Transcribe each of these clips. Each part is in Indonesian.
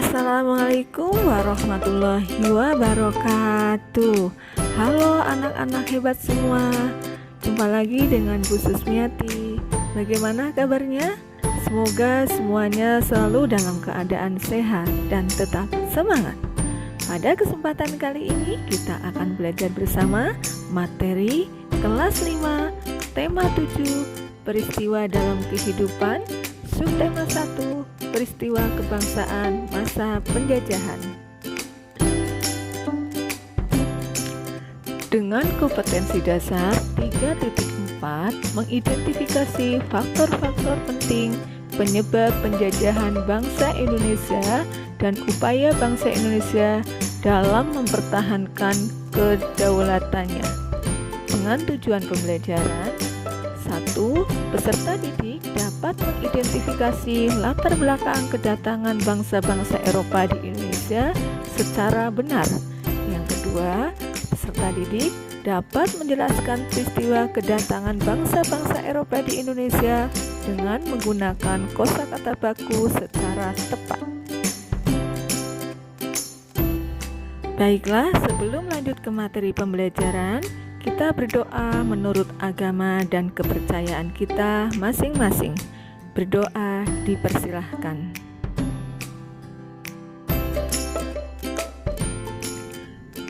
Assalamualaikum warahmatullahi wabarakatuh. Halo anak-anak hebat semua. Jumpa lagi dengan Bu Susmiati. Bagaimana kabarnya? Semoga semuanya selalu dalam keadaan sehat dan tetap semangat. Pada kesempatan kali ini kita akan belajar bersama materi kelas 5, tema 7, peristiwa dalam kehidupan, subtema 1, peristiwa kebangsaan masa penjajahan. Dengan kompetensi dasar 3.4 mengidentifikasi faktor-faktor penting penyebab penjajahan bangsa Indonesia dan upaya bangsa Indonesia dalam mempertahankan kedaulatannya. Dengan tujuan pembelajaran: 1. Peserta didik dapat mengidentifikasi latar belakang kedatangan bangsa-bangsa Eropa di Indonesia secara benar. Yang kedua, peserta didik dapat menjelaskan peristiwa kedatangan bangsa-bangsa Eropa di Indonesia dengan menggunakan kosakata baku secara tepat. Baiklah, sebelum lanjut ke materi pembelajaran, kita berdoa menurut agama dan kepercayaan kita masing-masing. Berdoa dipersilahkan.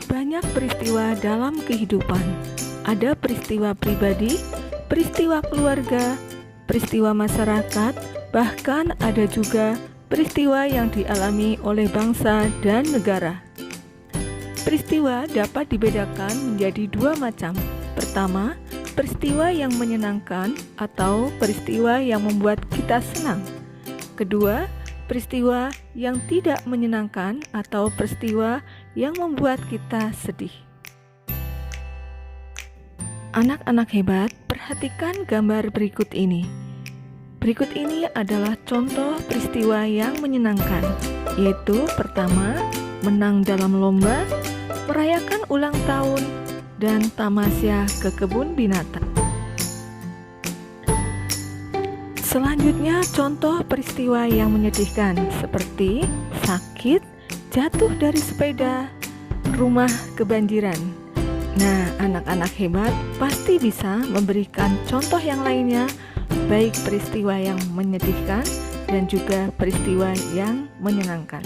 Banyak peristiwa dalam kehidupan. Ada peristiwa pribadi, peristiwa keluarga, peristiwa masyarakat, bahkan ada juga peristiwa yang dialami oleh bangsa dan negara. Peristiwa dapat dibedakan menjadi dua macam. Pertama, peristiwa yang menyenangkan atau peristiwa yang membuat kita senang. Kedua, peristiwa yang tidak menyenangkan atau peristiwa yang membuat kita sedih. Anak-anak hebat, perhatikan gambar berikut ini. Berikut ini adalah contoh peristiwa yang menyenangkan, yaitu pertama, menang dalam lomba, merayakan ulang tahun, dan tamasya ke kebun binatang. Selanjutnya, contoh peristiwa yang menyedihkan seperti sakit, jatuh dari sepeda, rumah kebanjiran. Nah, anak-anak hebat pasti bisa memberikan contoh yang lainnya, baik peristiwa yang menyedihkan dan juga peristiwa yang menyenangkan.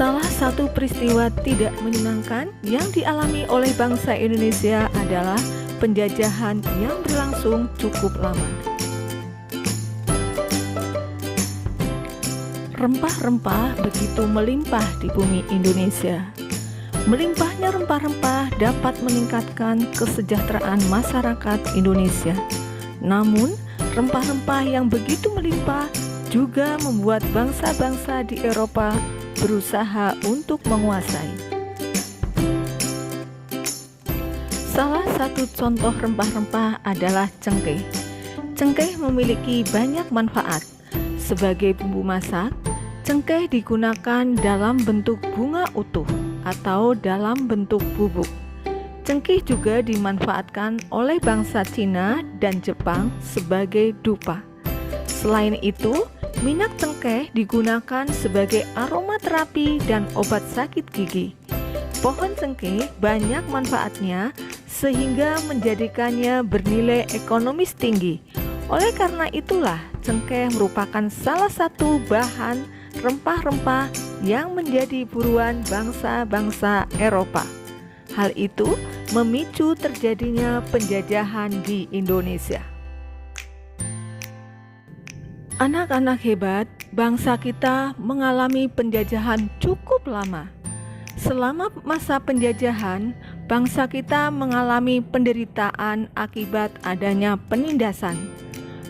Salah satu peristiwa tidak menyenangkan yang dialami oleh bangsa Indonesia adalah penjajahan yang berlangsung cukup lama. Rempah-rempah begitu melimpah di bumi Indonesia. Melimpahnya rempah-rempah dapat meningkatkan kesejahteraan masyarakat Indonesia. Namun, rempah-rempah yang begitu melimpah juga membuat bangsa-bangsa di Eropa berusaha untuk menguasai. Salah satu contoh rempah-rempah adalah cengkeh. Cengkeh memiliki banyak manfaat. Sebagai bumbu masak, cengkeh digunakan dalam bentuk bunga utuh atau dalam bentuk bubuk. Cengkeh juga dimanfaatkan oleh bangsa Cina dan Jepang sebagai dupa. Selain itu, minyak cengkeh digunakan sebagai aromaterapi dan obat sakit gigi. Pohon cengkeh banyak manfaatnya sehingga menjadikannya bernilai ekonomis tinggi. Oleh karena itulah, cengkeh merupakan salah satu bahan rempah-rempah yang menjadi buruan bangsa-bangsa Eropa. Hal itu memicu terjadinya penjajahan di Indonesia. Anak-anak hebat, bangsa kita mengalami penjajahan cukup lama. Selama masa penjajahan, bangsa kita mengalami penderitaan akibat adanya penindasan.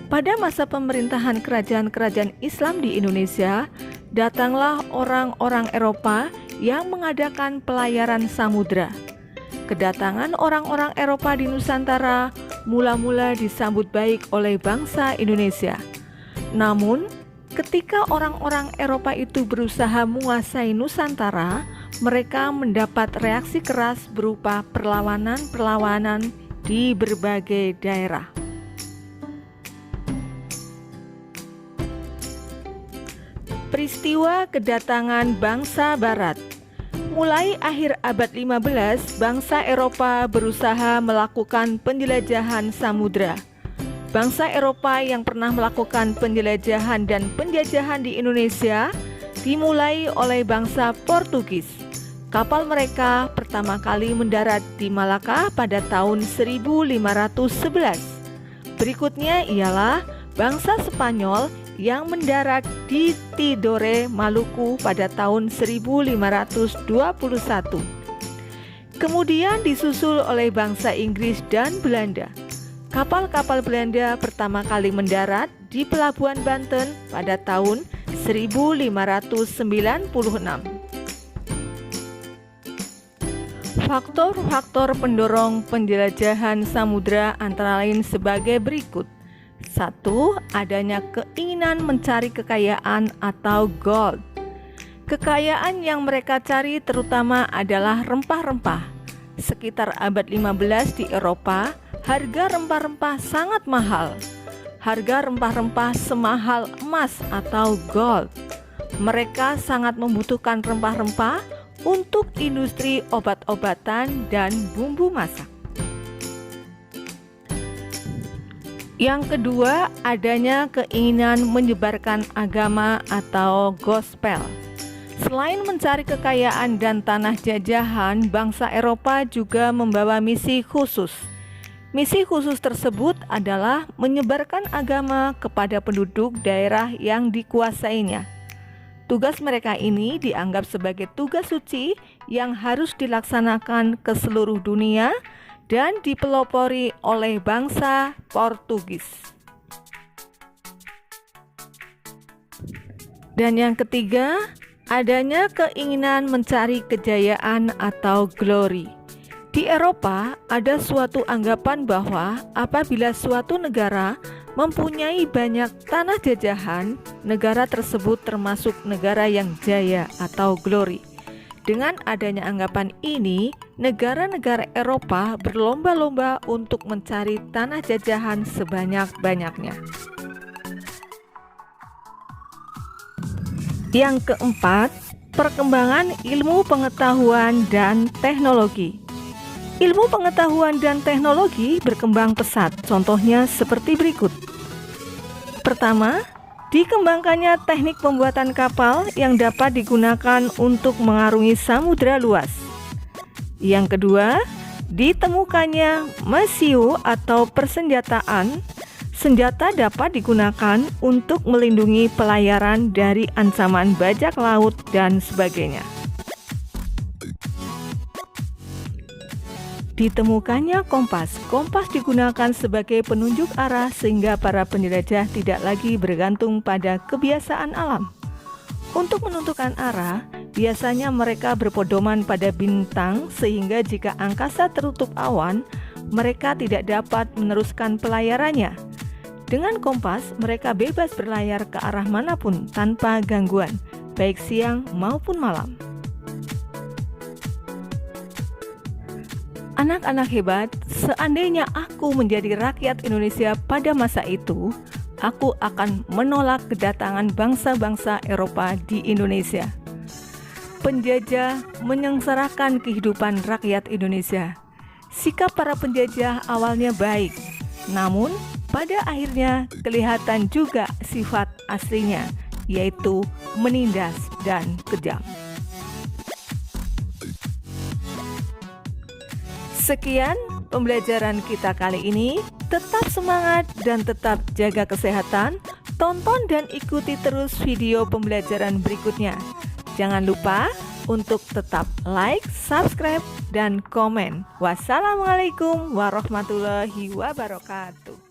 Pada masa pemerintahan kerajaan-kerajaan Islam di Indonesia, datanglah orang-orang Eropa yang mengadakan pelayaran samudra. Kedatangan orang-orang Eropa di Nusantara mula-mula disambut baik oleh bangsa Indonesia. Namun, ketika orang-orang Eropa itu berusaha menguasai Nusantara, mereka mendapat reaksi keras berupa perlawanan-perlawanan di berbagai daerah. Peristiwa kedatangan bangsa Barat. Mulai akhir abad 15, bangsa Eropa berusaha melakukan penjelajahan samudra. Bangsa Eropa yang pernah melakukan penjelajahan dan penjajahan di Indonesia dimulai oleh bangsa Portugis. Kapal mereka pertama kali mendarat di Malaka pada tahun 1511. Berikutnya ialah bangsa Spanyol yang mendarat di Tidore, Maluku pada tahun 1521. Kemudian disusul oleh bangsa Inggris dan Belanda. Kapal-kapal Belanda pertama kali mendarat di Pelabuhan Banten pada tahun 1596. Faktor-faktor pendorong penjelajahan samudra antara lain sebagai berikut. 1. Adanya keinginan mencari kekayaan atau gold. Kekayaan yang mereka cari terutama adalah rempah-rempah. Sekitar abad 15 di Eropa, harga rempah-rempah sangat mahal. Harga rempah-rempah semahal emas atau gold. Mereka sangat membutuhkan rempah-rempah untuk industri obat-obatan dan bumbu masak. Yang kedua, adanya keinginan menyebarkan agama atau gospel. Selain mencari kekayaan dan tanah jajahan, bangsa Eropa juga membawa misi khusus. Misi khusus tersebut adalah menyebarkan agama kepada penduduk daerah yang dikuasainya. Tugas mereka ini dianggap sebagai tugas suci yang harus dilaksanakan ke seluruh dunia dan dipelopori oleh bangsa Portugis. Dan yang ketiga, adanya keinginan mencari kejayaan atau glory. Di Eropa, ada suatu anggapan bahwa apabila suatu negara mempunyai banyak tanah jajahan, negara tersebut termasuk negara yang jaya atau glory. Dengan adanya anggapan ini, negara-negara Eropa berlomba-lomba untuk mencari tanah jajahan sebanyak-banyaknya. Yang keempat, perkembangan ilmu pengetahuan dan teknologi. Ilmu pengetahuan dan teknologi berkembang pesat, contohnya seperti berikut. Pertama, dikembangkannya teknik pembuatan kapal yang dapat digunakan untuk mengarungi samudra luas. Yang kedua, ditemukannya mesiu atau persenjataan. Senjata dapat digunakan untuk melindungi pelayaran dari ancaman bajak laut dan sebagainya. Ditemukannya kompas. Kompas digunakan sebagai penunjuk arah sehingga para penjelajah tidak lagi bergantung pada kebiasaan alam. Untuk menentukan arah, biasanya mereka berpedoman pada bintang sehingga jika angkasa tertutup awan, mereka tidak dapat meneruskan pelayarannya. Dengan kompas, mereka bebas berlayar ke arah manapun tanpa gangguan, baik siang maupun malam. Anak-anak hebat, seandainya aku menjadi rakyat Indonesia pada masa itu, aku akan menolak kedatangan bangsa-bangsa Eropa di Indonesia. Penjajah menyengsarakan kehidupan rakyat Indonesia. Sikap para penjajah awalnya baik, namun pada akhirnya kelihatan juga sifat aslinya, yaitu menindas dan kejam. Sekian pembelajaran kita kali ini. Tetap semangat dan tetap jaga kesehatan. Tonton dan ikuti terus video pembelajaran berikutnya. Jangan lupa untuk tetap like, subscribe, dan komen. Wassalamualaikum warahmatullahi wabarakatuh.